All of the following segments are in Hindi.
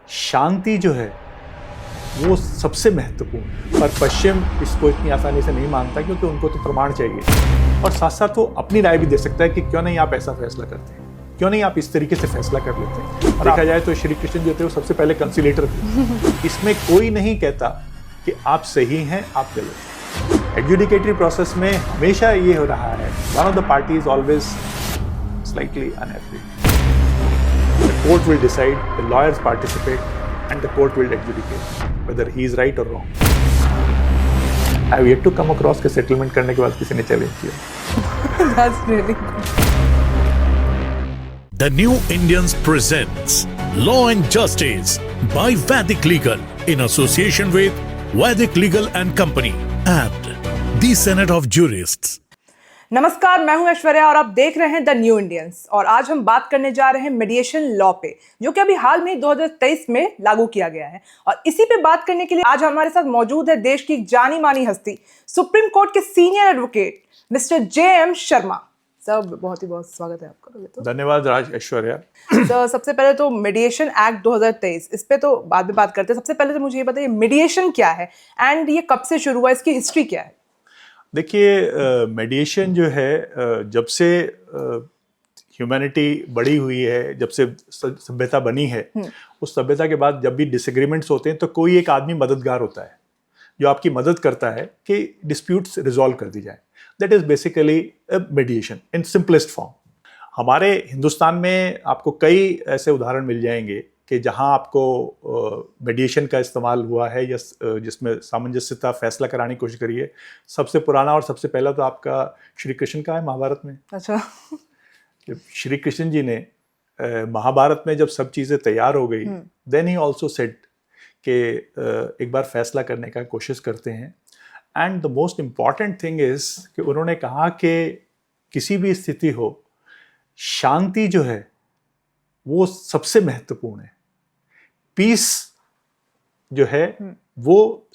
शांति जो है वो सबसे महत्वपूर्ण, पर पश्चिम इसको इतनी आसानी से नहीं मानता क्योंकि उनको तो प्रमाण चाहिए और साथ साथ वो अपनी राय भी दे सकता है कि क्यों नहीं आप ऐसा फैसला करते हैं, क्यों नहीं आप इस तरीके से फैसला कर लेते हैं। देखा जाए तो श्री कृष्ण जो थे वो सबसे पहले कंसिलेटर थे। इसमें कोई नहीं कहता कि आप सही हैं आप गलत। एडजुडिकेटरी प्रोसेस में हमेशा ये हो रहा है, one of the party is always slightly unhappy. The court will decide, the lawyers participate and the court will adjudicate whether he is right or wrong. I have yet to come across के settlement करने के बाद किसी ने challenge किया। That's really good. The New Indians presents Law and Justice by Vedic Legal in association with Vedic Legal and Company and the Senate of Jurists. नमस्कार, मैं हूं ऐश्वर्या और आप देख रहे हैं द न्यू इंडियंस। और आज हम बात करने जा रहे हैं मीडिएशन लॉ पे, जो कि अभी हाल में 2023 में लागू किया गया है। और इसी पे बात करने के लिए आज हमारे साथ मौजूद है देश की एक जानी मानी हस्ती, सुप्रीम कोर्ट के senior advocate mister J.M.. Sharma. Sir, बहुत स्वागत है आपका। तो धन्यवाद राज ऐश्वर्या। सर, सबसे पहले तो मीडिएशन एक्ट 2023, इस पे तो बाद में बात करते हैं। सबसे पहले तो मुझे ये बताइए मीडिएशन क्या है एंड ये कब से शुरू हुआ, इसकी हिस्ट्री क्या है? देखिए, मेडिएशन जो है जब से ह्यूमैनिटी बड़ी हुई है, जब से सभ्यता बनी है, उस सभ्यता के बाद जब भी डिसएग्रीमेंट्स होते हैं तो कोई एक आदमी मददगार होता है जो आपकी मदद करता है कि डिस्प्यूट्स रिजॉल्व कर दी जाए। That is basically मेडिएशन in simplest form. हमारे हिंदुस्तान में आपको कई ऐसे उदाहरण मिल जाएंगे कि जहां आपको मेडिएशन का इस्तेमाल हुआ है या जिसमें सामंजस्यता फैसला कराने की कोशिश करी है। सबसे पुराना और सबसे पहला तो आपका श्री कृष्ण का है महाभारत में। अच्छा। जब श्री कृष्ण जी ने महाभारत में जब सब चीज़ें तैयार हो गई, देन ही ऑल्सो सेड कि एक बार फैसला करने का कोशिश करते हैं। And the most important thing is कि उन्होंने कहा कि किसी भी स्थिति हो, शांति जो है वो सबसे महत्वपूर्ण है। पीस जो है वो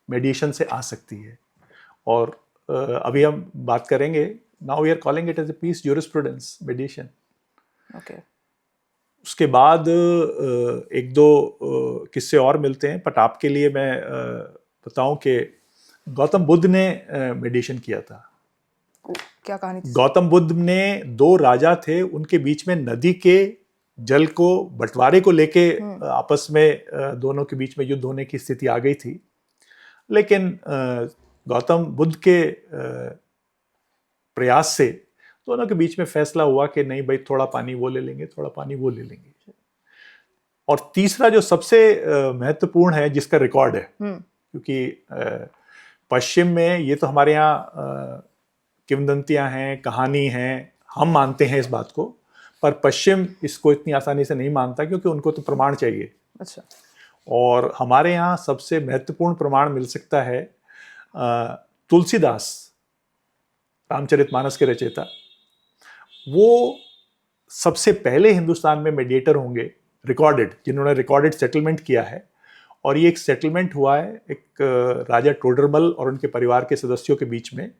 मेडिएशन से आ सकती है। और अभी हम बात करेंगे, now we are calling it as a peace jurisprudence mediation. Okay. उसके बाद एक दो किस्से और मिलते हैं, बट आपके लिए मैं बताऊं कि गौतम बुद्ध ने मेडिएशन किया था। क्या कहानी थी? गौतम बुद्ध ने, दो राजा थे, उनके बीच में नदी के जल को बंटवारे को लेके आपस में दोनों के बीच में युद्ध होने की स्थिति आ गई थी। लेकिन गौतम बुद्ध के प्रयास से दोनों के बीच में फैसला हुआ कि नहीं भाई, थोड़ा पानी वो ले लेंगे, थोड़ा पानी वो ले लेंगे। और तीसरा जो सबसे महत्वपूर्ण है, जिसका रिकॉर्ड है, क्योंकि पश्चिम में ये तो हमारे यहाँ किंवदंतियां हैं, कहानी हैं, हम मानते हैं इस बात को, पर पश्चिम इसको इतनी आसानी से नहीं मानता क्योंकि उनको तो प्रमाण चाहिए। अच्छा। और हमारे यहाँ सबसे महत्वपूर्ण प्रमाण मिल सकता है तुलसीदास, रामचरितमानस के रचयिता। वो सबसे पहले हिंदुस्तान में मेडिएटर होंगे रिकॉर्डेड, जिन्होंने रिकॉर्डेड सेटलमेंट किया है। और ये एक सेटलमेंट हुआ है एक राजा टोडरमल और उनके परिवार के सदस्यों के बीच में।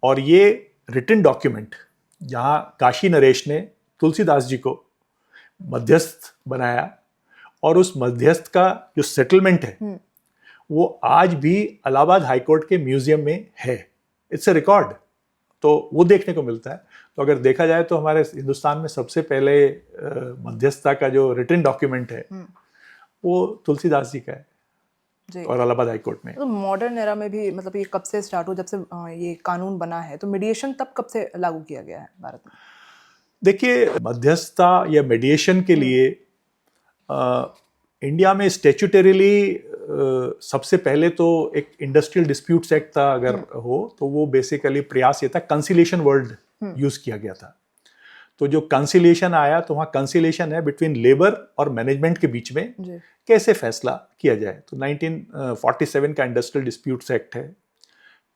और ये रिटन डॉक्यूमेंट, जहाँ काशी नरेश ने तुलसीदास जी को मध्यस्थ बनाया, और उस मध्यस्थ का जो सेटलमेंट है वो आज भी इलाहाबाद हाईकोर्ट के म्यूजियम में है। इट्स अ रिकॉर्ड, तो वो देखने को मिलता है। तो अगर देखा जाए तो हमारे हिंदुस्तान में सबसे पहले मध्यस्थता का जो रिटन डॉक्यूमेंट है वो तुलसीदास जी का है जी। और इलाहाबाद हाईकोर्ट में। तो मॉडर्न एरा में भी मतलब ये कब से स्टार्ट हो, जब से ये कानून बना है, तो मीडिएशन तब कब से लागू किया गया है भारत में? देखिए, मध्यस्थता या मेडिएशन के लिए इंडिया में स्टैट्यूटरीली सबसे पहले तो एक इंडस्ट्रियल डिस्प्यूट्स एक्ट था, अगर हो तो वो बेसिकली प्रयास ये था, कंसिलिएशन वर्ड यूज किया गया था। तो जो कंसिलिएशन आया, तो वहाँ कंसिलिएशन है बिटवीन लेबर और मैनेजमेंट के बीच में कैसे फैसला किया जाए। तो 1947 का इंडस्ट्रियल डिस्प्यूट्स एक्ट है।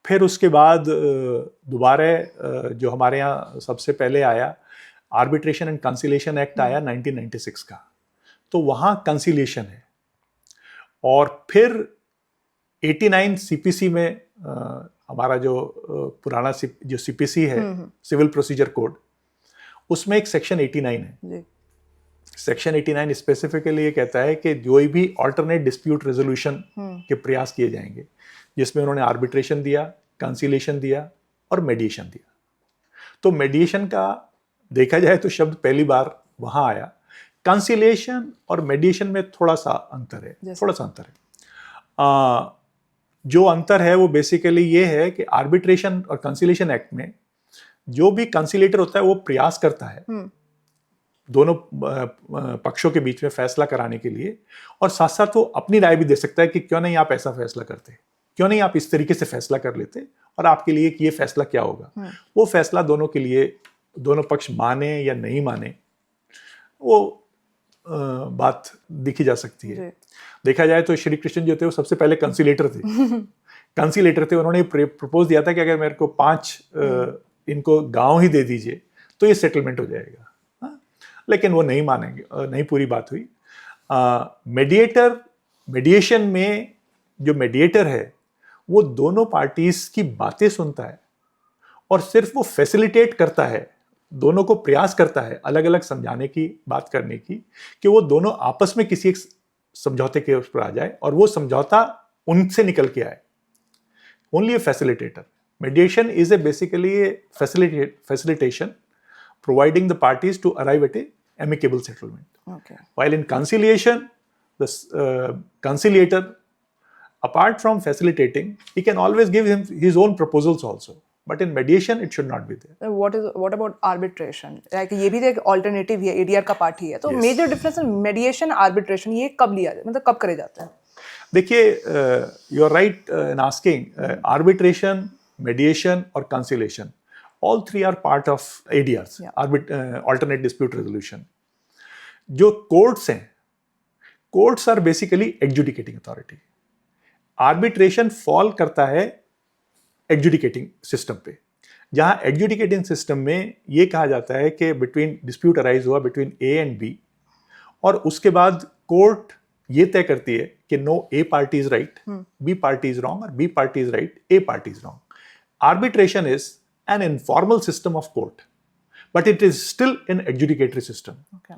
फिर उसके बाद दोबारा जो हमारे यहाँ सबसे पहले आया, आर्बिट्रेशन एंड कंसिलिएशन एक्ट आया 1996 का, तो वहाँ कंसिलिएशन है। और फिर 89 सीपीसी में हमारा जो पुराना जो सीपीसी है, सिविल प्रोसीजर कोड, उसमें एक सेक्शन 89 है। सेक्शन 89 स्पेसिफिकली ये कहता है कि जो भी ऑल्टरनेट डिस्प्यूट रेजोल्यूशन के प्रयास किए जाएंगे, जिसमें उन्होंने आर्बिट्रेशन दिया, कंसीलिएशन दिया और मेडिएशन दिया। तो मेडिएशन का देखा जाए तो शब्द पहली बार वहां आया। कंसीलिएशन और मेडिएशन में थोड़ा सा अंतर है, थोड़ा सा अंतर है। जो अंतर है वो बेसिकली ये है कि आर्बिट्रेशन और कंसीलिएशन एक्ट में जो भी कंसीलिएटर होता है वो प्रयास करता है दोनों पक्षों के बीच में फैसला कराने के लिए, और साथ साथ वो अपनी राय भी दे सकता है कि क्यों नहीं आप ऐसा फैसला करते, क्यों नहीं आप इस तरीके से फैसला कर लेते, और आपके लिए कि ये फैसला क्या होगा। वो फैसला दोनों के लिए, दोनों पक्ष माने या नहीं माने, वो बात दिखी जा सकती है। देखा जाए तो श्री कृष्ण जो थे वो सबसे पहले कंसीलेटर थे। कंसीलेटर थे, उन्होंने प्रपोज दिया था कि अगर मेरे को 5 इनको गांव ही दे दीजिए तो ये सेटलमेंट हो जाएगा। लेकिन वो नहीं मानेंगे, नहीं पूरी बात हुई। मेडिएशन में जो मेडिएटर है वो दोनों पार्टीज की बातें सुनता है और सिर्फ वो फैसिलिटेट करता है, दोनों को प्रयास करता है अलग अलग समझाने की, बात करने की, कि वो दोनों आपस में किसी एक समझौते के उस पर आ जाए और वो समझौता उनसे निकल के आए। Only A facilitator. मेडिएशन is a basically A facilitation providing the parties to arrive at a amicable settlement. Okay. While in conciliation, the conciliator, apart from facilitating, he can always give him his own proposals also. But in mediation, it should not be there. What about arbitration? Like ये भी एक alternative है, ADR का पार्ट ही है। तो major difference in mediation, arbitration ये कब लिया जाए, मतलब कब करे जाते हैं? देखिए, you are right in asking. Arbitration, mediation और conciliation, all three are part of ADRs, alternate dispute resolution. जो courts हैं, courts are basically adjudicating authority. Arbitration fall करता है adjudicating system पे, जहाँ adjudicating system में ये कहा जाता है कि between dispute arise हुआ between A and B, और उसके बाद court ये तय करती है कि no A party is right, B party is wrong, और B party is right, A party is wrong. Arbitration is an informal system of court, but it is still an adjudicatory system. Okay.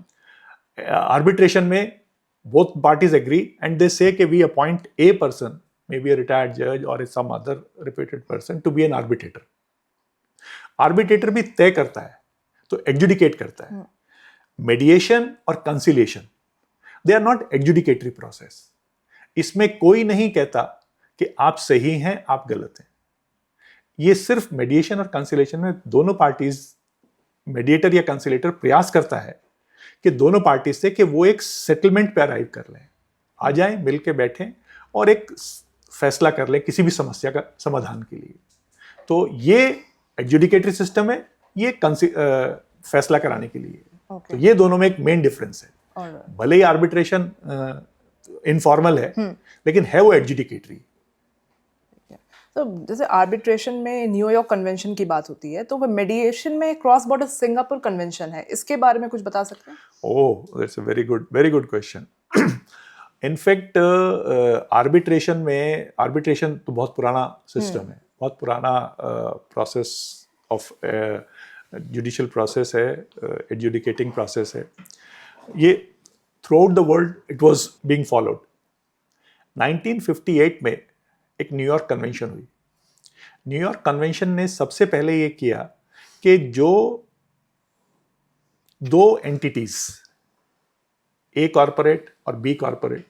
Arbitration में both parties agree and they say कि we appoint a person, maybe a retired judge or some other reputed person, to be an arbitrator. Arbitrator भी तय करता है, तो adjudicate करता है. Mediation और conciliation, they are not adjudicatory process. इसमें कोई नहीं कहता कि आप सही हैं, आप गलत हैं. ये सिर्फ मेडिएशन और कंसिलेशन में दोनों पार्टीज, मेडिएटर या कंसिलेटर प्रयास करता है कि दोनों पार्टी से कि वो एक सेटलमेंट पे अराइव कर लें, आ जाएं, मिल के बैठें और एक फैसला कर लें किसी भी समस्या का समाधान के लिए। तो ये एडजुडिकेटरी सिस्टम है, ये फैसला कराने के लिए। तो ये दोनों में एक मेन डिफरेंस है। भले ही आर्बिट्रेशन इनफॉर्मल है, लेकिन है वो एडजुडिकेटरी। तो जैसे आर्बिट्रेशन में न्यूयॉर्क कन्वेंशन की बात होती है, तो वो मेडिएशन में क्रॉस बॉर्डर सिंगापुर कन्वेंशन है, इसके बारे में कुछ बता सकते हैं? Oh, that's a very good question. In fact arbitration तो बहुत पुराना सिस्टम है, बहुत पुराना प्रोसेस ऑफ जुडिशियल प्रोसेस है, एडजुडिकेटिंग प्रोसेस है। ये throughout the world it was being followed. 1958 में एक न्यूयॉर्क कन्वेंशन हुई। न्यूयॉर्क कन्वेंशन ने सबसे पहले ये किया कि जो दो एंटिटीज, ए कॉर्पोरेट और B corporate,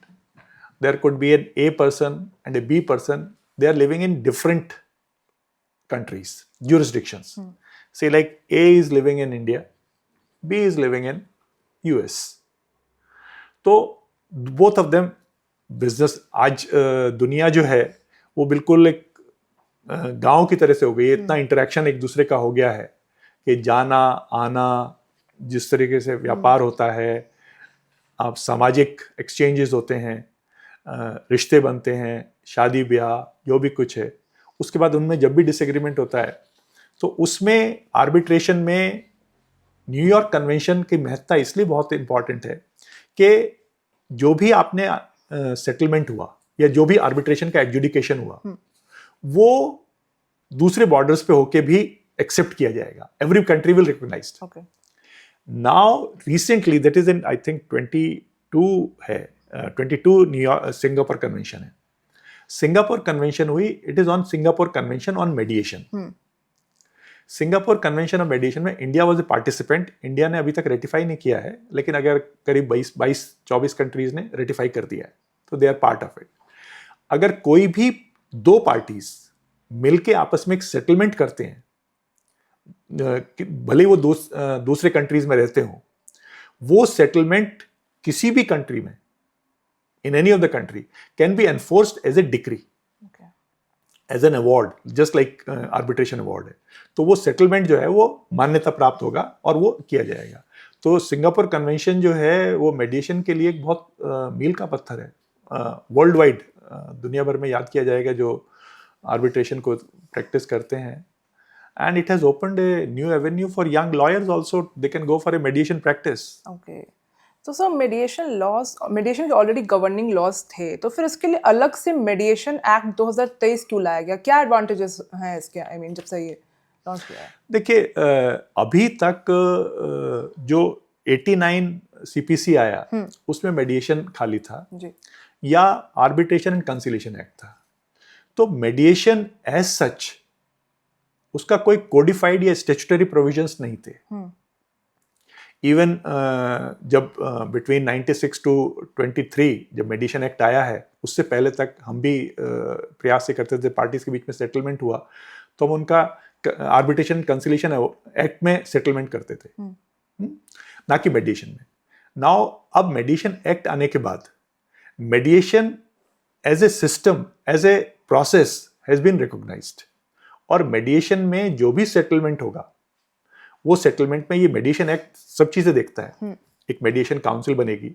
there could be an A person and a B person, they are living in different countries, jurisdictions. Say like A is living in India, B is living in US. तो both of them बिजनेस, आज दुनिया जो है वो बिल्कुल एक गांव की तरह से हो गई है। इतना इंटरेक्शन एक दूसरे का हो गया है कि जाना आना, जिस तरीके से व्यापार होता है, आप सामाजिक एक्सचेंजेस होते हैं, रिश्ते बनते हैं, शादी ब्याह जो भी कुछ है, उसके बाद उनमें जब भी डिसएग्रीमेंट होता है तो उसमें आर्बिट्रेशन में न्यूयॉर्क कन्वेंशन की महत्ता इसलिए बहुत इंपॉर्टेंट है कि जो भी आपने सेटलमेंट हुआ या जो भी आर्बिट्रेशन का एडजुडिकेशन हुआ वो दूसरे बॉर्डर्स पे होके भी एक्सेप्ट किया जाएगा। Every country will recognise. Now recently that is in I think 22 है 22 न्यूयॉर्क सिंगापुर कन्वेंशन है. सिंगापुर कन्वेंशन हुई, it is on Singapore convention on mediation. Singapore convention on mediation में India was a participant. India ने अभी तक रेटिफाई नहीं किया है, लेकिन अगर करीब 22-24 कंट्रीज ने रेटिफाई कर दिया है, तो they are part of it. अगर कोई भी दो पार्टीज मिलके आपस में एक सेटलमेंट करते हैं, भले वो दूसरे कंट्रीज में रहते हो, वो सेटलमेंट किसी भी कंट्री में, in any of the country, can be enforced as a decree, as an award, just like arbitration award है. तो वो सेटलमेंट जो है वो मान्यता प्राप्त होगा और वो किया जाएगा. तो सिंगापुर कन्वेंशन जो है वो मेडिएशन के लिए एक बहुत मील का पत्थर है. वर्ल्ड वाइड दुनिया भर में याद किया जाएगा जो आर्बिट्रेशन को प्रैक्टिस करते हैं. And it has opened a new avenue for young lawyers also. They can go for a mediation practice. Okay. तो सर मेडिएशन के ऑलरेडी गवर्निंग लॉज थे, तो फिर उसके लिए अलग से मेडिएशन एक्ट 2023 क्यों लाया गया? क्या एडवांटेजेस हैं इसके, आई मीन जब से ये लॉन्च किया है? देखिए, अभी तक जो 89 सीपीसी आया उसमें मेडिएशन खाली था जी, या आर्बिट्रेशन एंड कंसिलिएशन एक्ट था. तो मेडिएशन एज सच उसका कोई कोडिफाइड या स्टैट्यूटरी प्रोविजंस नहीं थे. इवन जब बिटवीन 96 टू 23 जब मेडिएशन एक्ट आया है, उससे पहले तक हम भी प्रयास से करते थे, पार्टीज के बीच में सेटलमेंट हुआ तो हम उनका आर्बिट्रेशन कंसिलिएशन एक्ट में सेटलमेंट करते थे, ना कि मेडिएशन में. नाउ अब मेडिएशन एक्ट आने के बाद mediation as a system, as a process has been recognised. और मेडिएशन में जो भी सेटलमेंट होगा, वो सेटलमेंट में ये मेडिएशन एक्ट सब चीजें देखता है. एक मेडिएशन काउंसिल बनेगी.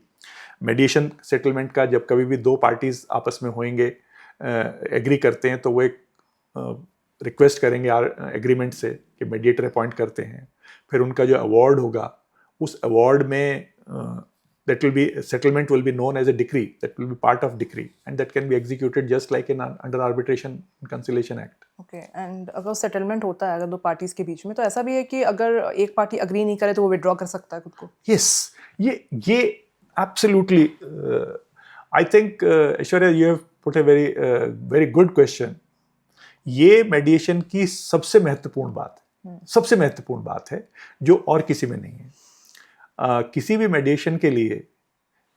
मेडिएशन सेटलमेंट का जब कभी भी दो पार्टीज आपस में होंगे, एग्री करते हैं, तो वो एक रिक्वेस्ट करेंगे एग्रीमेंट से कि मेडिएटर अपॉइंट करते हैं. फिर उनका जो अवार्ड होगा, उस अवार्ड में that will be settlement will be known as a decree, that will be part of decree, and that can be executed just like in under arbitration and conciliation act. Okay, and अगर सेटलमेंट होता है अगर दो पार्टीज के बीच में, तो ऐसा भी है कि अगर एक पार्टी अग्री नहीं करे तो वो विड्रॉ कर सकता है खुद को? Yes, ये absolutely I think Aishwarya, you have put a very good question. ये मेडिएशन की सबसे महत्वपूर्ण बात है जो और किसी में नहीं है. किसी भी मेडिएशन के लिए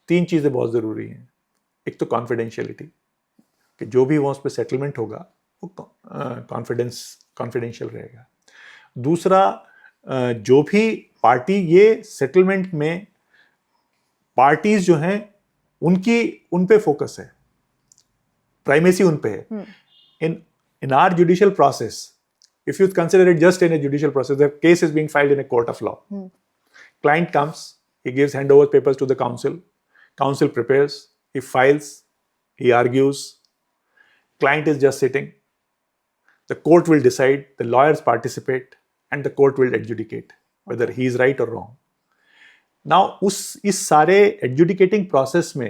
3 चीज़ें बहुत ज़रूरी हैं. एक तो कॉन्फिडेंशियलिटी, कि जो भी वहाँ उस पर सेटलमेंट होगा वो कॉन्फिडेंशियल रहेगा. दूसरा, जो भी पार्टी, ये सेटलमेंट में पार्टीज जो हैं उन पे फोकस है, प्राइमेसी उन पे है. इन are judicial process, if you consider it just in a judicial process, the case is being filed in a court of law. Client comes, he gives handover papers to the counsel. Counsel prepares, he files, he argues. Client is just sitting. The court will decide, the lawyers participate, and the court will adjudicate whether he is right or wrong. Now, इस सारे adjudicating process में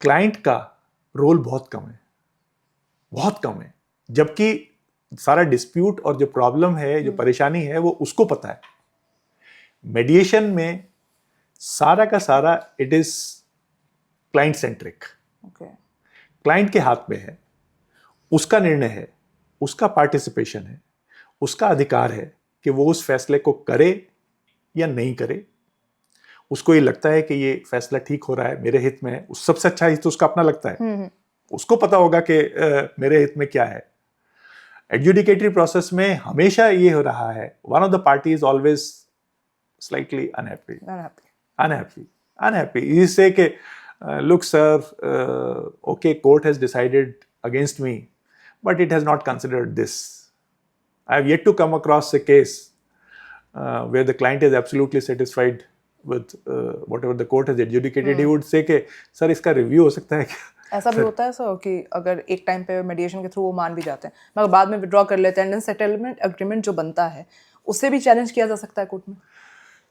client का रोल बहुत कम है. जबकि सारा dispute और जो प्रॉब्लम है, जो परेशानी है, वो उसको पता है. मेडिएशन में सारा का सारा it is client centric. Client के हाथ में है, उसका निर्णय है, उसका पार्टिसिपेशन है, उसका अधिकार है कि वो उस फैसले को करे या नहीं करे. उसको ये लगता है कि ये फैसला ठीक हो रहा है, मेरे हित में है, उस सबसे अच्छा हित तो उसका अपना लगता है. उसको पता होगा कि मेरे हित में क्या है. एडजुडिकेटरी प्रोसेस में हमेशा ये हो रहा है, one of the party is always slightly unhappy. You say कि look sir, okay, court has decided against me, but it has not considered this. I have yet to come across a case where the client is absolutely satisfied with whatever the court has adjudicated. He would say कि sir इसका review हो सकता है क्या? ऐसा भी होता है सर कि अगर एक टाइम पे मेडिएशन के थ्रू वो मान भी जाते हैं, मगर बाद में विड्रॉ कर लेते हैं, एंड सेटलमेंट एग्रीमेंट जो बनता है उससे भी चैलेंज किया जा सकता है कोर्ट में?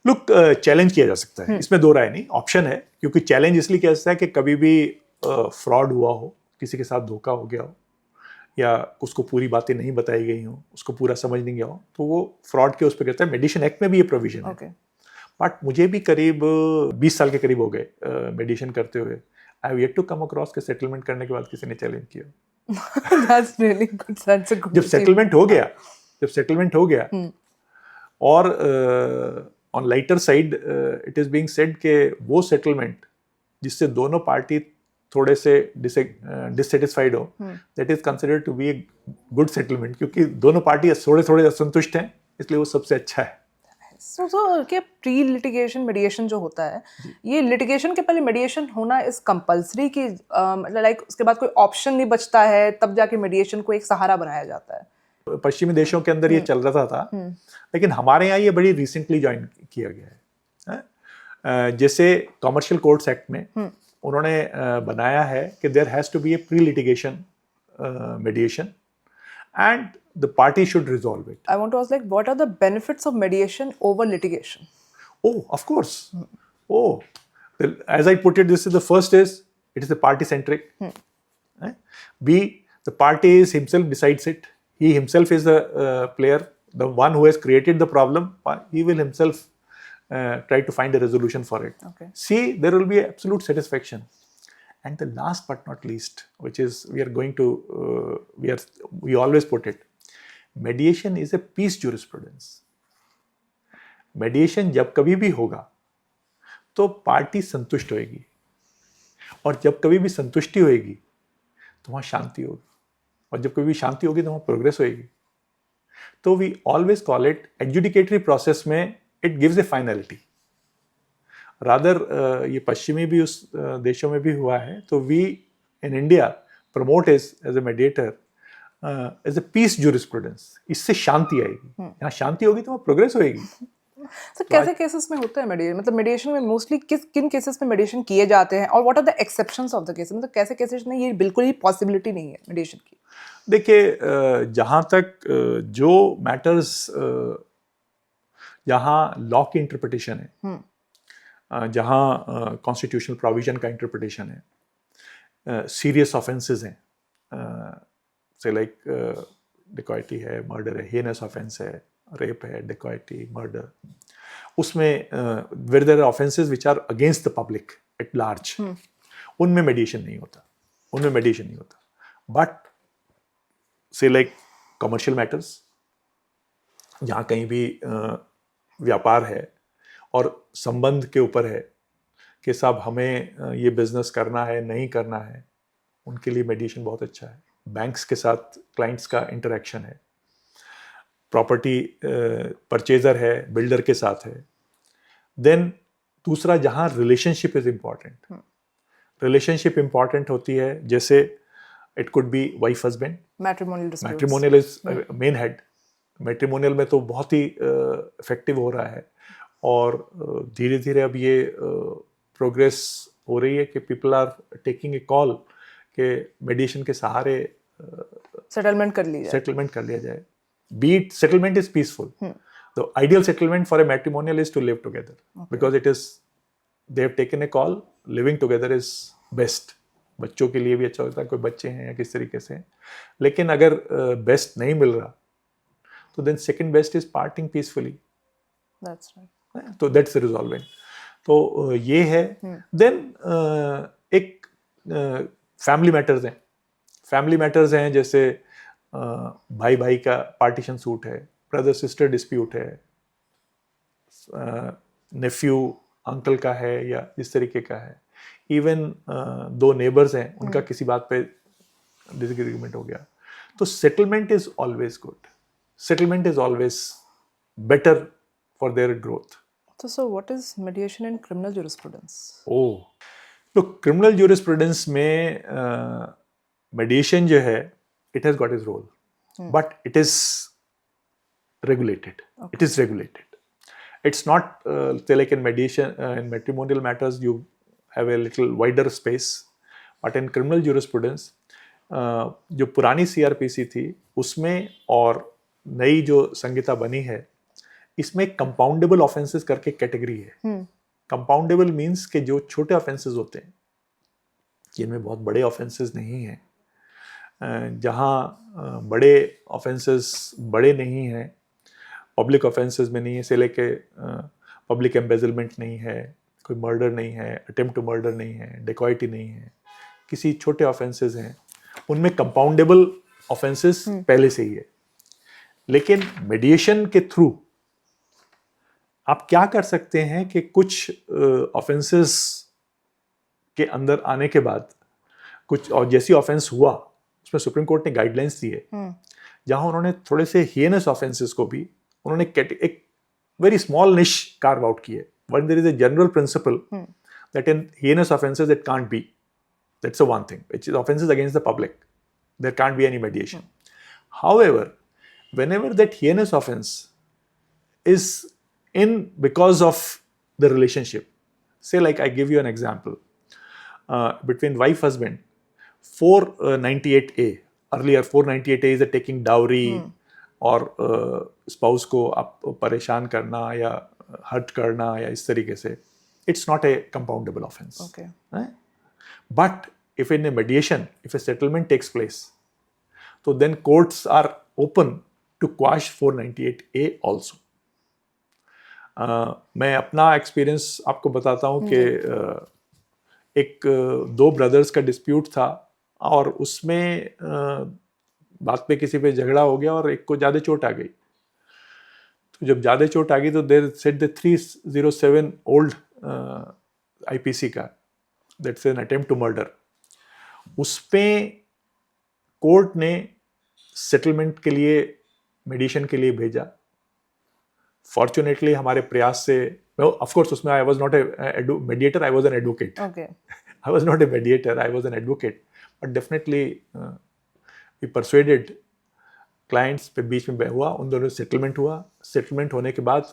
लुक, चैलेंज किया जा सकता है, इसमें दो राय नहीं, ऑप्शन है. क्योंकि चैलेंज इसलिए किया जाता है कि कभी भी फ्रॉड हुआ हो, किसी के साथ धोखा हो गया हो, या उसको पूरी बातें नहीं बताई गई हो, उसको पूरा समझ नहीं गया हो, तो वो फ्रॉड के उस पर कहता है. मेडिएशन एक्ट में भी ये प्रोविजन है. बट मुझे भी करीब 20 साल के करीब हो गए मेडिएशन करते हुए. I have yet to come across के सेटलमेंट करने के बाद किसी ने चैलेंज किया. That's really good. That's a good जब achievement. सेटलमेंट हो गया और on lighter side it is being said के वो सेटलमेंट जिससे दोनों पार्टी थोड़े से डिससेटिस्फाइड हो, that is considered to be a good settlement, क्योंकि दोनों पार्टी थोड़े थोड़े असंतुष्ट हैं, इसलिए वो सबसे अच्छा है. So क्या प्री लिटिगेशन मेडिएशन जो होता है, ये लिटिगेशन के पहले मेडिएशन होना इज कंपल्सरी की, मतलब लाइक उसके बाद कोई ऑप्शन नहीं बचता है, तब जाके मेडिएशन को एक सहारा बनाया जाता है? पश्चिमी देशों के अंदर ये चल रहा था, लेकिन हमारे यहाँ ये बड़ी रिसेंटली ज्वाइन किया गया है. जैसे कमर्शियल कोर्ट्स एक्ट में उन्होंने बनाया है कि there has to be a pre litigation mediation and the party should resolve it. I want to ask, like, what are the benefits of mediation over litigation? Oh, of course. As I put it, this is the first is it is the party centric. B, the party is himself decides it. He himself is the player, the one who has created the problem. He will himself try to find a resolution for it. Okay. C, there will be absolute satisfaction. And the last but not least, which is we are going to, we always put it, mediation is a peace jurisprudence. Mediation जब कभी भी होगा तो पार्टी संतुष्ट होएगी, और जब कभी भी संतुष्टि होएगी तो वहाँ शांति होगी, और जब कभी भी शांति होगी तो वहाँ प्रोग्रेस होएगी. तो we always call it adjudicatory process में it gives a finality. Rather ये पश्चिमी भी उस देशों में भी हुआ है. तो we in India promote as a mediator as a peace jurisprudence. इससे शांति आएगी, यहाँ शांति होगी तो वहाँ प्रोग्रेस होएगी. तो कैसे केसेस में होता है मेडिएशन, मतलब मेडिएशन में मोस्टली किन केसेस में मेडिएशन किए जाते हैं, और what are the exceptions of the cases, मतलब कैसे केसेस में ये बिल्कुल ही पॉसिबिलिटी नहीं है मेडिएशन की? देखिए, जहाँ तक जो मैटर्स जहाँ लॉ की इंटरप्रिटेशन है, जहाँ कॉन्स्टिट्यूशनल प्रोविजन का इंटरप्रिटेशन है, सीरियस ऑफेंसेस हैं, से लाइक डिकॉइटी है, मर्डर है, हेनस ऑफेंस है, रेप है, डिकॉइटी, मर्डर, उसमें where there are offences which are against the public at large, उनमें मेडिएशन नहीं होता. बट से लाइक कमर्शियल मैटर्स, जहाँ कहीं भी व्यापार है और संबंध के ऊपर है कि साहब हमें ये बिजनेस करना है, नहीं करना है, उनके लिए मेडिएशन बहुत अच्छा है. बैंक्स के साथ क्लाइंट्स का इंटरेक्शन है, प्रॉपर्टी परचेजर है, बिल्डर के साथ है. देन दूसरा, जहाँ relationship is important, relationship important होती है, जैसे it could be wife husband, matrimonial is main head. Matrimonial में तो बहुत ही इफेक्टिव हो रहा है, और धीरे धीरे अब ये प्रोग्रेस हो रही है कि people are taking a call कि मेडिएशन के सहारे सेटलमेंट कर लिया जाए. Beat settlement is peaceful. The ideal settlement for a matrimonial is to live together, because it is they have taken a call, living together is best. बच्चों के लिए भी अच्छा होता है, कोई बच्चे हैं या किस तरीके से. लेकिन अगर बेस्ट नहीं मिल रहा तो then second best is parting peacefully. That's right. तो दैट्स रिजॉल्विंग. तो ये है. देन एक फैमिली मैटर्स हैं, जैसे भाई भाई का पार्टीशन सूट है, ब्रदर सिस्टर डिस्प्यूट है, नेफ्यू अंकल का है या इस तरीके का है, इवन दो नेबर्स हैं, उनका किसी बात पे डिसएग्रीमेंट हो गया. तो settlement is always good. Settlement is always better for their growth. So what is mediation in criminal jurisprudence? Look, criminal jurisprudence में mediation जो है, it has got its role, but it is regulated. Okay. It is regulated. It's not like in mediation, in matrimonial matters you have a little wider space, but in criminal jurisprudence जो पुरानी CRPC थी उसमें और नई जो संहिता बनी है, इसमें कंपाउंडेबल ऑफेंसेस करके कैटेगरी है. कंपाउंडेबल मींस के जो छोटे ऑफेंसेस होते हैं, जिनमें बहुत बड़े ऑफेंसेस नहीं हैं, जहाँ बड़े ऑफेंसेस बड़े नहीं हैं, पब्लिक ऑफेंसेस में नहीं है, से लेके पब्लिक एम्बेजलमेंट नहीं है, कोई मर्डर नहीं है, अटेम्प्ट टू मर्डर नहीं है, डेकॉइटी नहीं है, किसी छोटे ऑफेंसेस हैं, उनमें कंपाउंडेबल ऑफेंसेस पहले से ही है। लेकिन मीडिएशन के थ्रू आप क्या कर सकते हैं कि कुछ ऑफेंसेस के अंदर आने के बाद कुछ, और जैसी ऑफेंस हुआ उसमें सुप्रीम कोर्ट ने गाइडलाइंस दी है, जहां उन्होंने थोड़े से हियनस ऑफेंसेस को भी उन्होंने एक वेरी स्मॉल निश कार्व आउट की है। When there is a general principle that in heinous offenses it can't be, that's the one thing, which is offenses against the public, there can't be any mediation. However, whenever that heinous offense is in because of the relationship, say like I give you an example, between wife husband, 498A, earlier 498A is a taking dowry और स्पाउस को आप परेशान करना या हर्ट करना या इस तरीके से, it's not a compoundable offence. But if in a mediation, if a settlement takes place, तो then courts are open to quash 498A also. मैं अपना एक्सपीरियंस आपको बताता हूँ कि एक दो ब्रदर्स का डिस्प्यूट था और उसमें बात पे किसी पे झगड़ा हो गया और एक को ज़्यादा चोट आ गई। तो जब ज़्यादा चोट आ गई तो there set the 307 old IPC का, that's an attempt to murder, उस पे कोर्ट ने सेटलमेंट के लिए, मेडिएशन के लिए भेजा। फॉर्चुनेटली हमारे प्रयास से, ऑफ कोर्स उसमें I was not a mediator, I was an advocate. I was not a mediator, I was an advocate, but definitely we persuaded clients पे, बीच में हुआ, उन दोनों सेटलमेंट हुआ। सेटलमेंट होने के बाद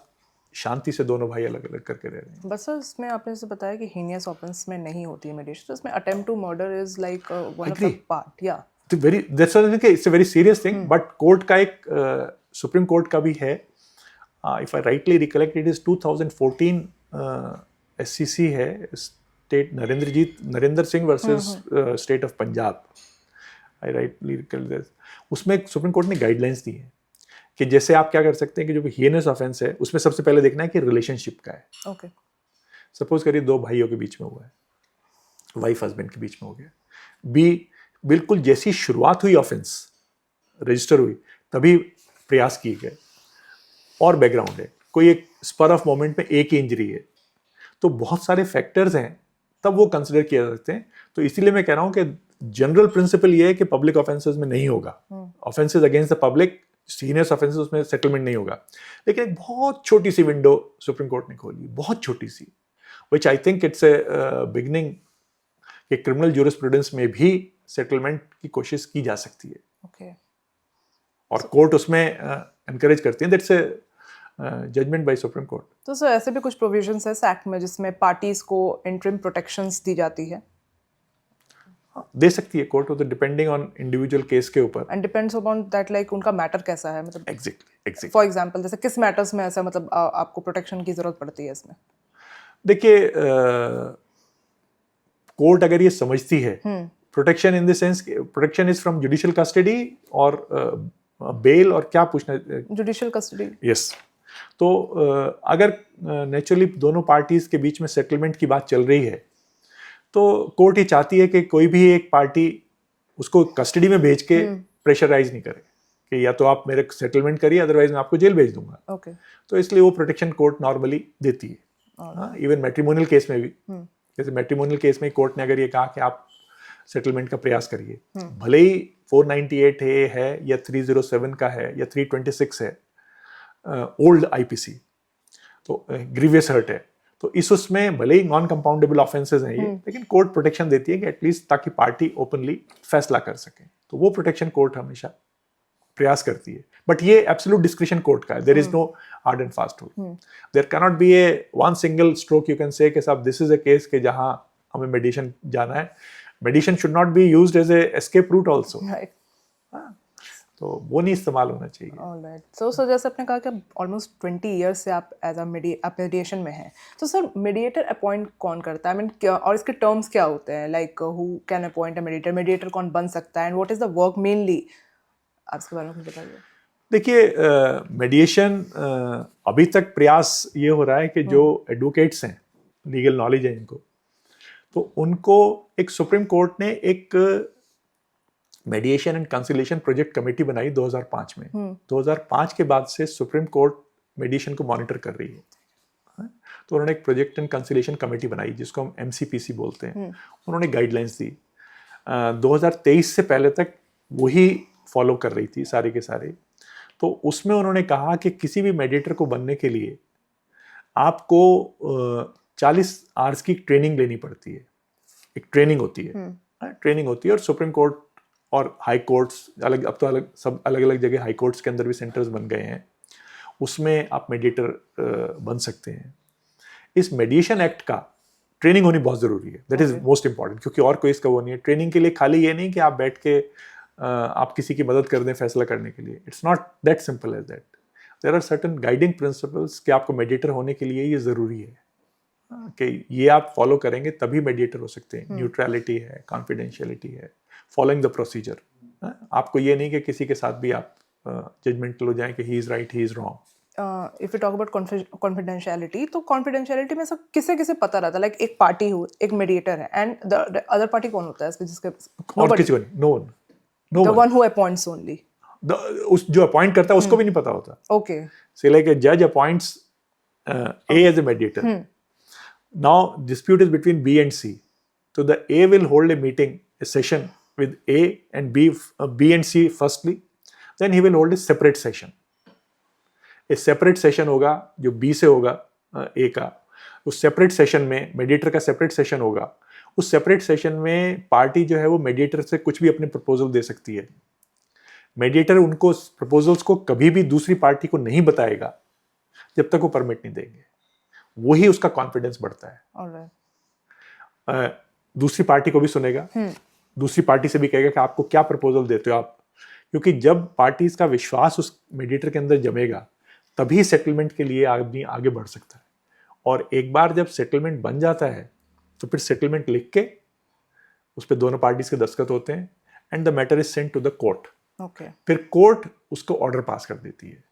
शांति से दोनों भाई अलग अलग करके रह रहे हैं। बस सर, इसमें आपने जैसे बताया कि हीनियस ऑफेंस में नहीं होती है मेडिएशन, तो इसमें attempt to murder is like one of the part, या that's it's a very serious thing. But court का एक सुप्रीम कोर्ट का भी है, if I rightly recollect, it is 2014 SCC है, state Narendra Singh versus state of Punjab, I rightly recollect this. उसमें सुप्रीम कोर्ट ने गाइडलाइंस दी है कि जैसे आप क्या कर सकते हैं कि जो भी हियनस ऑफेंस है उसमें सबसे पहले देखना है कि रिलेशनशिप का है। ओके, सपोज करिए दो भाइयों के बीच में हुआ है, वाइफ हस्बैंड के बीच में हो गया, बी बिल्कुल जैसी शुरुआत हुई, ऑफेंस रजिस्टर हुई, तभी प्रयास किए गए और बैकग्राउंड है, कोई एक स्पर ऑफ मोमेंट में एक ही इंजरी है, तो बहुत सारे फैक्टर्स हैं, तब वो कंसिडर किया जा सकते हैं। तो इसीलिए मैं कह रहा हूँ कि जनरल प्रिंसिपल ये है कि पब्लिक ऑफेंसेस में नहीं होगा, offences against the public, seniors offences, उसमें सेटलमेंट नहीं होगा। लेकिन एक बहुत छोटी सी विंडो सुप्रीम कोर्ट ने खोली, बहुत छोटी सी, which I think it's a beginning, कि क्रिमिनल ज्यूरिस्प्रूडेंस में भी सेटलमेंट की कोशिश की जा सकती है। ओके, और कोर्ट उसमें एनकरेज करती है, that's a judgment by Supreme Court. तो सर ऐसे भी कुछ प्रोविजंस है इस एक्ट में जिसमें पार्टीज को इंटरिम प्रोटेक्शंस दी जाती है? दे सकती है कोर्ट, तो डिपेंडिंग ऑन इंडिविजुअल केस के ऊपर, and depends upon that, like उनका मैटर कैसा है, मतलब एग्जैक्टली फॉर एग्जांपल जैसे किस मैटर्स में ऐसा मतलब आपको प्रोटेक्शन की जरूरत पड़ती है इसमें? देखिए, कोर्ट अगर ये समझती है, protection in the sense, protection is from judicial custody और बेल, और क्या पूछना, जुडिशियल कस्टडी, यस। तो अगर नेचुरली दोनों पार्टीज के बीच में सेटलमेंट की बात चल रही है, तो कोर्ट ये चाहती है कि कोई भी एक पार्टी उसको कस्टडी में भेज के प्रेशराइज नहीं करे कि या तो आप मेरे सेटलमेंट करिए, अदरवाइज मैं आपको जेल भेज दूंगा। ओके, तो इसलिए वो प्रोटेक्शन कोर्ट नॉर्मली देती है। इवन मैट्रिमोनियल केस में भी, जैसे मैट्रिमोनियल केस में कोर्ट ने अगर ये कहा कि आप सेटलमेंट का प्रयास करिए, भले ही 498A है या 307 का है या 326 है, ओल्ड IPC, तो ग्रीवियस हर्ट है, तो इस उसमें भले ही नॉन कंपाउंडेबल ऑफेंसेस हैं ये, लेकिन कोर्ट प्रोटेक्शन देती है कि एटलीस्ट ताकि पार्टी ओपनली फैसला कर सके, तो वो प्रोटेक्शन कोर्ट हमेशा प्रयास करती है। बट ये एब्सोल्यूट डिस्क्रिशन कोर्ट का है, there is no hard and fast rule, there can not be a one single stroke you can say कि साहब दिस इज अ केस के जहां हमें मेडिएशन जाना है। Mediation should not be used as an escape route also, तो वो नहीं इस्तेमाल होना चाहिए। ऑलराइट, सो जैसे आपने कहा कि ऑलमोस्ट 20 ईयर्स से आप एज अ मीडिएशन में हैं, तो सर मीडिएटर अपॉइंट कौन करता है, आई मीन क्या, और इसके टर्म्स क्या होते हैं, like who can appoint a mediator, mediator कौन बन सकता है, and what is the work mainly, आप इसके बारे में बताइए। देखिए मेडिएशन अभी तक प्रयास ये हो रहा है कि जो एडवोकेट्स हैं, लीगल नॉलेज है इनको, तो उनको एक सुप्रीम कोर्ट ने एक मेडिएशन एंड कंसिलिएशन प्रोजेक्ट कमेटी बनाई 2005 में। 2005 के बाद से सुप्रीम कोर्ट मेडिएशन को मॉनिटर कर रही है। तो उन्होंने एक प्रोजेक्ट एंड कंसिलिएशन कमेटी बनाई जिसको हम MCPC बोलते हैं। उन्होंने गाइडलाइंस दी। 2023 से पहले तक वही फॉलो कर रही थी सारे के सारे। तो उसमें उन्होंने कहा कि किसी भी मेडिएटर को बनने के लिए आपको 40 आवर्स की ट्रेनिंग लेनी पड़ती है। एक ट्रेनिंग होती है, ट्रेनिंग होती है। और सुप्रीम कोर्ट और हाई कोर्ट्स अलग, अब तो अलग, सब अलग अलग जगह हाई कोर्ट्स के अंदर भी सेंटर्स बन गए हैं, उसमें आप मेडिएटर बन सकते हैं। इस मेडिएशन एक्ट का ट्रेनिंग होनी बहुत ज़रूरी है। दैट इज़ मोस्ट इंपॉर्टेंट, क्योंकि और कोई इसका वो नहीं है। ट्रेनिंग के लिए खाली ये नहीं कि आप बैठ के आप किसी की मदद कर दें फैसला करने के लिए। It's not that simple as that. There are certain guiding principles कि आपको मेडिएटर होने के लिए ये ज़रूरी है कि ये आप फॉलो करेंगे तभी मेडिएटर हो सकते हैं। न्यूट्रलिटी है, कॉन्फिडेंशियलिटी है, फॉलोइंग द प्रोसीजर। आपको ये नहीं कि किसी के साथ भी आप जजमेंटल हो जाएं कि he is right, he is wrong. If you talk about confidentiality, तो कॉन्फिडेंशियलिटी में सब किसे किसे पता रहता है? लाइक एक पार्टी हो, एक मेडिएटर है, एंड द अदर पार्टी कौन होता है इसमें? जिसके और किसी को नहीं, no one, the one who appoints only. उस जो अपॉइंट करता है उसको भी नहीं पता होता। ओके, से like a judge appoints A as a mediator. Now dispute is between B and C. So the A will hold a meeting, a session with A and B and C firstly. Then he will hold a separate session. A separate session होगा जो B से होगा A का। उस सेपरेट सेशन में मेडिएटर का सेपरेट सेशन होगा। उस सेपरेट सेशन में पार्टी जो है वो मेडिएटर से कुछ भी अपने प्रपोजल दे सकती है। मेडिएटर उनको प्रपोजल्स को कभी भी दूसरी पार्टी को नहीं बताएगा जब तक वो परमिट नहीं देंगे। वही उसका कॉन्फिडेंस बढ़ता है। दूसरी पार्टी को भी सुनेगा, दूसरी पार्टी से भी कहेगा कि आपको क्या प्रपोजल देते हो आप, क्योंकि जब पार्टीज का विश्वास उस मेडिएटर के अंदर जमेगा तभी सेटलमेंट के लिए आदमी आगे बढ़ सकता है। और एक बार जब सेटलमेंट बन जाता है तो फिर सेटलमेंट लिख के उस पर दोनों पार्टीज के दस्तखत होते हैं and the matter is sent to the court. Okay, फिर कोर्ट उसको ऑर्डर पास कर देती है।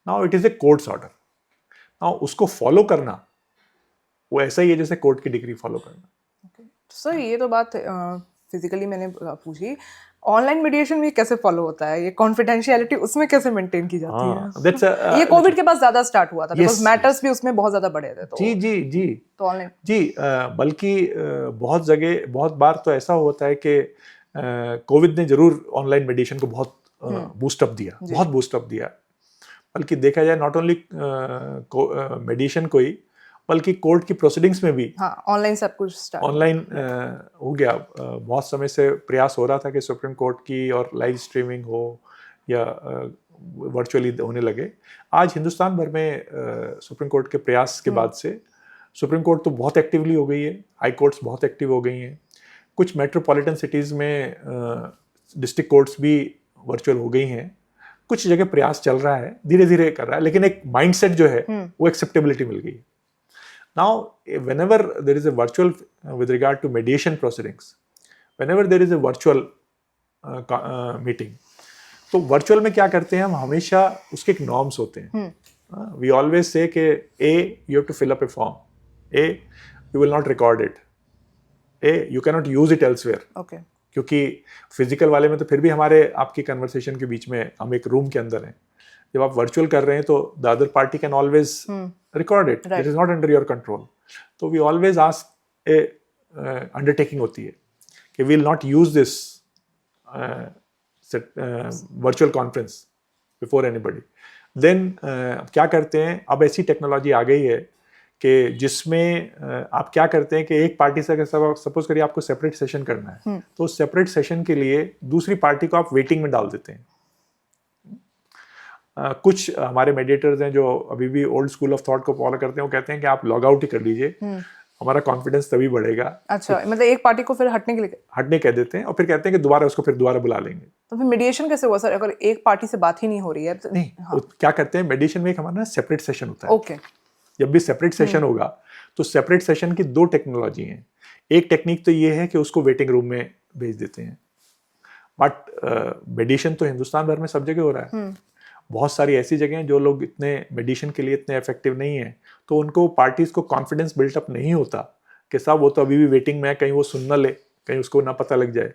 Now it is a court's order. Now उसको फॉलो करना वो ऐसा ही है जैसे कोर्ट की डिग्री फॉलो करना। सर ये तो बात फिजिकली मैंने पूछी। ऑनलाइन मीडिएशन में कैसे फॉलो होता है? ये कॉन्फिडेंशियलिटी उसमें कैसे मेंटेन की जाती है? ये कोविड के बाद ज्यादा स्टार्ट हुआ था, बिकॉज़ मैटर्स भी उसमें बहुत ज्यादा बढ़े थे। तो जी तो ऑनलाइन बल्कि बहुत जगह बहुत बार तो ऐसा होता है कि कोविड ने जरूर ऑनलाइन मेडिएशन को बहुत बूस्टअप दिया, बहुत बूस्टअप दिया। बल्कि देखा जाए नॉट ओनली मेडिएशन को ही बल्कि कोर्ट की प्रोसीडिंग्स में भी ऑनलाइन सब कुछ स्टार्ट ऑनलाइन हो गया। बहुत समय से प्रयास हो रहा था कि सुप्रीम कोर्ट की और लाइव स्ट्रीमिंग हो या वर्चुअली होने लगे। आज हिंदुस्तान भर में सुप्रीम कोर्ट के प्रयास के बाद से सुप्रीम कोर्ट तो बहुत एक्टिवली हो गई है, हाई कोर्ट्स बहुत एक्टिव हो गई हैं, कुछ मेट्रोपॉलिटन सिटीज़ में डिस्ट्रिक्ट कोर्ट्स भी वर्चुअल हो गई हैं। कुछ जगह प्रयास चल रहा है, धीरे धीरे कर रहा है, लेकिन एक माइंडसेट जो है वो एक्सेप्टेबिलिटी मिल गई है। Now, whenever there is a virtual, with regard to mediation proceedings, whenever there is a virtual meeting, तो virtual में क्या करते हैं हम, हमेशा उसके एक norms होते हैं। We always say कि A, you have to fill up a form. A, you will not record it. A, you cannot use it elsewhere. Okay. क्योंकि फिजिकल वाले में तो फिर भी हमारे आपकी कन्वर्सेशन के बीच में हम एक रूम के अंदर हैं। जब आप वर्चुअल कर रहे हैं तो the other party can always record it, it is not under your control. तो we always ask a undertaking होती है कि we will not use this virtual conference before anybody. Then क्या करते हैं, अब ऐसी टेक्नोलॉजी आ गई है कि जिसमें आप क्या करते हैं कि एक पार्टी से अगर सपोज करिए आपको सेपरेट सेशन करना है तो सेपरेट सेशन के लिए दूसरी पार्टी को आप वेटिंग में डाल देते हैं। कुछ हमारे मेडिएटर्स हैं जो अभी भी ओल्ड स्कूल ऑफ थॉट को फॉलो करते हैं, वो कहते हैं कि आप लॉग आउट ही कर लीजिए, हमारा कॉन्फिडेंस तभी बढ़ेगा। अच्छा, मतलब एक पार्टी को फिर हटने कह देते हैं और फिर कहते हैं कि दोबारा उसको फिर दोबारा बुला लेंगे। तो फिर मेडिएशन कैसे हुआ सर, अगर एक पार्टी से बात ही नहीं हो रही है तो? नहीं, क्या करते हैं, मेडिएशन में एक हमारा सेपरेट सेशन होता है। ओके, जब भी सेपरेट सेशन होगा तो सेपरेट सेशन की दो टेक्नोलॉजी हैं। एक टेक्निक तो ये है कि उसको वेटिंग रूम में भेज देते हैं, बट मेडिएशन तो हिंदुस्तान भर में सब जगह हो रहा है। बहुत सारी ऐसी जगह हैं जो लोग इतने मेडिएशन के लिए इतने इफेक्टिव नहीं हैं, तो उनको पार्टीज को कॉन्फिडेंस बिल्टअप नहीं होता कि साहब वो तो अभी भी वेटिंग में है, कहीं वो सुन ना ले, कहीं उसको ना पता लग जाए।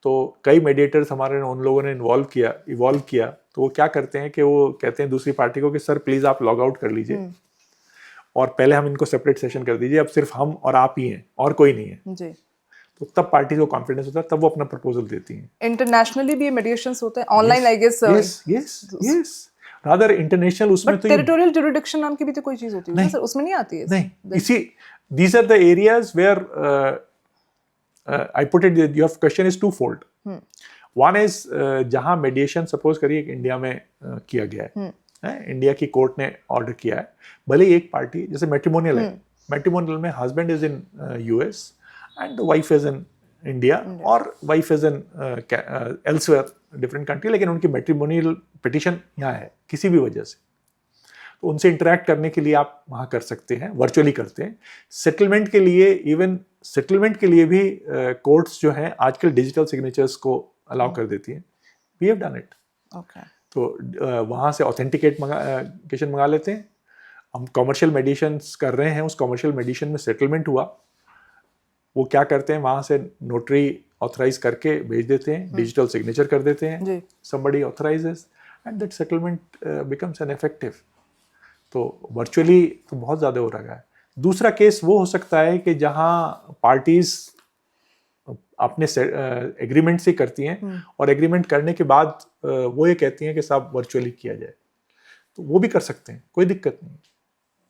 तो कई मेडिएटर्स हमारे उन लोगों ने इवॉल्व किया, तो वो क्या करते हैं कि वो कहते हैं दूसरी पार्टी को कि सर प्लीज़ आप लॉग आउट कर लीजिए और पहले हम इनको सेपरेट सेशन कर दीजिए, अब सिर्फ हम और आप ही हैं और कोई नहीं है जी। तो तब पार्टी को कॉन्फिडेंस होता है, तब वो अपना प्रपोजल देती हैं। इंटरनेशनली भी ये मेडिएशंस होते हैं online, I guess. Yes rather international, उसमें बट तो टेरिटोरियल जुरिडिक्शन नाम की भी तो कोई चीज होती है नहीं, सर, उसमें नहीं आती है? नहीं, इसी these are the areas where I put it, your question is twofold. One is जहां मेडिएशन सपोज करिए इंडिया में किया गया है, इंडिया की कोर्ट ने ऑर्डर किया है, भले एक पार्टी जैसे मैट्रिमोनियल है, मैट्रिमोनियल में husband is in US and the wife is in India और wife is in elsewhere different country, लेकिन उनकी मैट्रिमोनियल पिटिशन यहाँ है किसी भी वजह से, तो उनसे इंटरेक्ट करने के लिए आप वहाँ कर सकते हैं, वर्चुअली करते हैं। सेटलमेंट के लिए, इवन सेटलमेंट के लिए भी कोर्ट्स जो हैं आजकल डिजिटल सिग्नेचर्स को अलाउ कर देती हैं। We have done it. तो वहाँ से ऑथेंटिकेशन मंगा लेते हैं, हम कॉमर्शियल मेडिएशंस कर रहे हैं, उस कॉमर्शियल मेडिएशन में सेटलमेंट हुआ, वो क्या करते हैं वहाँ से नोटरी ऑथराइज करके भेज देते हैं, डिजिटल सिग्नेचर कर देते हैं, somebody authorizes and that settlement becomes an effective। तो वर्चुअली तो बहुत ज़्यादा हो रहा है। दूसरा केस वो हो सकता है कि जहाँ पार्टीज अपने एग्रीमेंट से करती हैं और एग्रीमेंट करने के बाद वो ये कहती हैं कि साहब वर्चुअली किया जाए, तो वो भी कर सकते हैं, कोई दिक्कत नहीं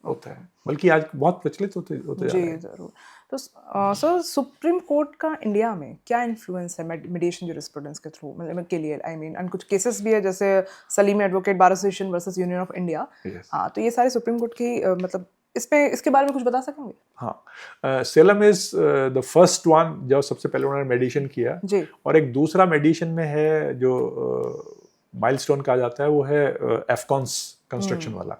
होता है, बल्कि आज बहुत प्रचलित होते जा रहे हैं। जरूर। तो सर सुप्रीम कोर्ट का इंडिया में क्या इन्फ्लुएंस है मेडिएशन जूरिस्प्रूडेंस के थ्रू, मतलब के लिए, आई मीन, एंड कुछ केसेस भी है जैसे Salim advocate bar association versus union of India, हाँ, तो ये सारे सुप्रीम कोर्ट की मतलब इसके बारे में कुछ बता सकेंगे? हाँ, Salem is the first one जो सबसे पहले उन्होंने मेडिएशन किया जी, और एक दूसरा मेडिएशन में है जो माइलस्टोन कहा जाता है, वो है एफकॉन्स कंस्ट्रक्शन वाला,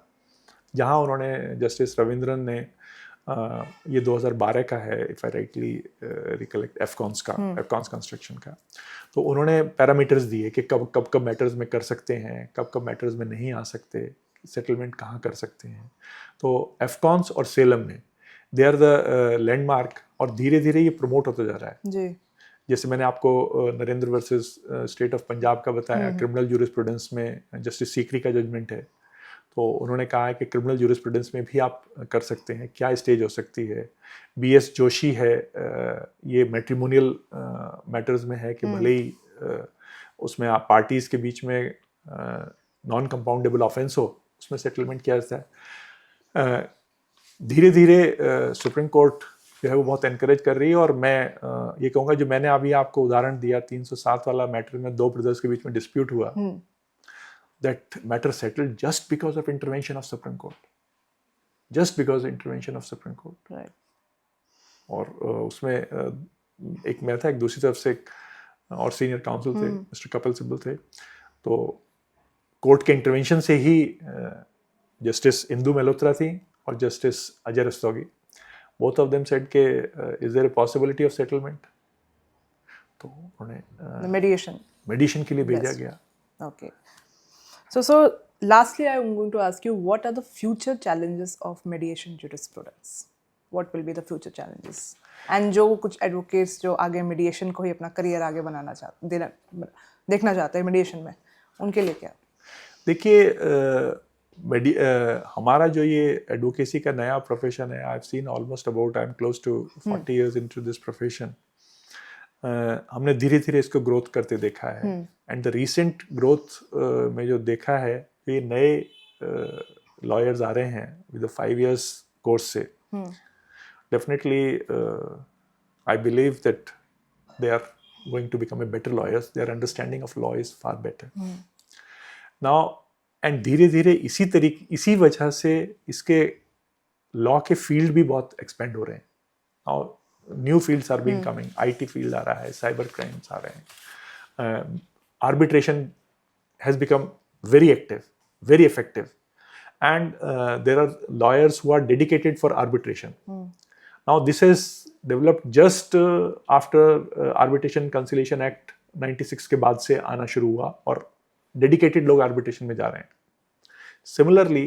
जहाँ उन्होंने जस्टिस रविंद्रन ने ये 2012 का है, if I rightly recollect, Afcons construction का, तो उन्होंने पैरामीटर्स दिए कि कब मैटर्स में कर सकते हैं, कब मैटर्स में नहीं आ सकते, सेटलमेंट कहाँ कर सकते हैं। तो एफकॉन्स और सेलम में दे आर द लैंडमार्क, और धीरे धीरे ये प्रमोट होता जा रहा है जी। जैसे मैंने आपको Narendra versus state of Punjab का बताया, क्रिमिनल जूरिस्प्रूडेंस में जस्टिस सीकरी का जजमेंट है, तो उन्होंने कहा है कि क्रिमिनल जूरिस्प्रूडेंस में भी आप कर सकते हैं, क्या स्टेज हो सकती है। BS जोशी है, ये मैट्रिमोनियल मैटर्स में है कि भले ही उसमें आप पार्टीज़ के बीच में नॉन कंपाउंडेबल ऑफेंस हो, उसमें सेटलमेंट किया जाता है। धीरे धीरे सुप्रीम कोर्ट जो है वो बहुत एनकरेज कर रही है, और मैं ये कहूँगा जो मैंने अभी आपको उदाहरण दिया 307 वाला मैटर में 2 ब्रदर्स के बीच में डिस्प्यूट हुआ, that matter settled just because of intervention of Supreme Court, just because of intervention of Supreme Court, right। और उसमें एक मैं था, एक दूसरी तरफ से और सीनियर काउंसिल थे, मिस्टर कपिल सिब्बल थे, तो कोर्ट के इंटरवेंशन से ही जस्टिस इंदु मल्होत्रा थी और justice Ajay Rastogi, both of them said के is there a possibility of settlement, तो उन्होंने मेडिएशन के लिए भेजा गया। Okay. So lastly, I am going to ask you, what are the future challenges of mediation jurisprudence? What will be the future challenges? And जो कुछ advocates जो आगे mediation को ही अपना career आगे बनाना देखना चाहते हैं mediation में, उनके लिए क्या? देखिए, हमारा जो ये advocacy का नया profession है, I've seen almost about, I'm close to 40 years into this profession. हमने धीरे धीरे इसको ग्रोथ करते देखा है, एंड द रीसेंट ग्रोथ में जो देखा है, ये नए लॉयर्स आ रहे हैं विद 5 years कोर्स से, definitely I believe that they are going to become a better lawyers, their understanding of law is far better now, and धीरे धीरे इसी वजह से इसके लॉ के फील्ड भी बहुत एक्सपेंड हो रहे हैं, और new fields are being coming, IT field आ रहा है, साइबर क्राइम्स आ रहे हैं, arbitration has become very active, very effective, and there are lawyers who are dedicated for arbitration. Now this has developed just after arbitration conciliation act 96 के बाद से आना शुरू हुआ, और डेडिकेटेड लोग आर्बिट्रेशन में जा रहे हैं। सिमिलरली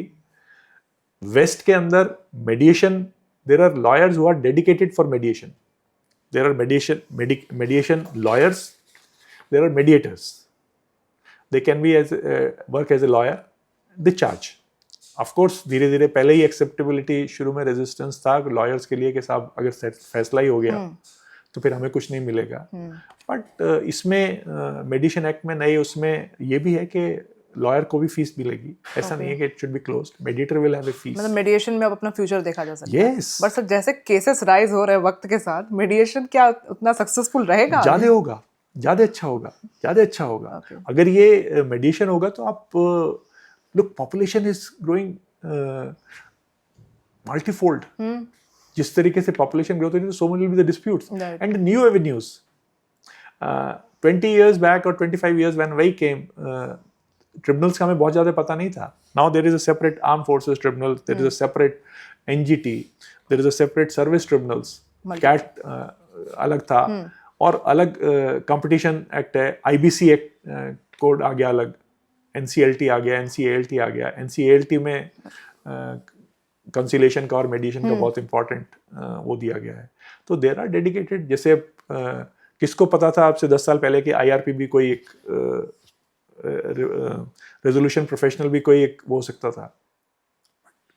वेस्ट के अंदर mediation, there are lawyers who are dedicated for mediation. There are mediation lawyers, there are mediators. They can be work as a lawyer, they charge. Of course धीरे धीरे, पहले ही एक्सेप्टेबिलिटी, शुरू में रेजिस्टेंस था लॉयर्स के लिए कि साहब अगर फैसला ही हो गया तो फिर हमें कुछ नहीं मिलेगा. बट इसमें मेडिएशन एक्ट में नए उसमें ये भी है कि लॉयर को भी फीस मिलेगी. ऐसा नहीं है कि it should be closed. Mediator will have a fees. मतलब मेडिएशन में अब अपना फ्यूचर देखा जा सकता है. Yes. बट सर जैसे केसेस राइज हो रहे हैं वक्त के साथ, मेडिएशन क्या उतना सक्सेसफुल रहेगा? ज्यादा होगा, ज्यादा अच्छा होगा, ज्यादा अच्छा होगा. अगर ये मेडिएशन होगा तो आप look, population is growing multifold. जिस तरीके से पॉपुलेशन ग्रोथ होगी तो so much will be the disputes and new avenues. 20 years back or 25 years when we came, tribunals का हमें बहुत ज़्यादा पता नहीं था. Now there is a separate arm forces tribunal, there is a separate NGT, there is a separate service tribunals. CAT अलग था और अलग कंपटीशन एक्ट है, आईबीसी एक्ट कोड आ गया अलग, एनसीएलटी आ गया, एनसीएएलटी आ गया. एनसीएएलटी में कंसिलेशन का और मेडिएशन का बहुत इंपॉर्टेंट वो दिया गया है. तो देयर आर डेडिकेटेड. जैसे किसको पता था आपसे 10 साल पहले कि आईआरपी भी कोई एक रेजोल्यूशन प्रोफेशनल भी कोई एक वो हो सकता था.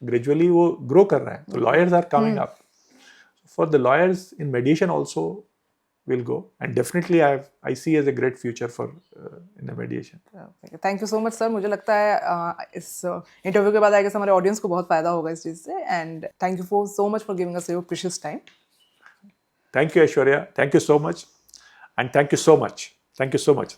ग्रेजुअली वो ग्रो कर रहा है. तो lawyers are coming up. For the lawyers in mediation also will go, and definitely I see as a great future for in the mediation. Thank you so much sir. मुझे लगता है इस इंटरव्यू के बाद आई गेस हमारे ऑडियंस को बहुत फायदा होगा इस चीज़ से. And thank you for so much for giving us your precious time. Thank you, Aishwarya. Thank you so much, and thank you so much. Thank you so much.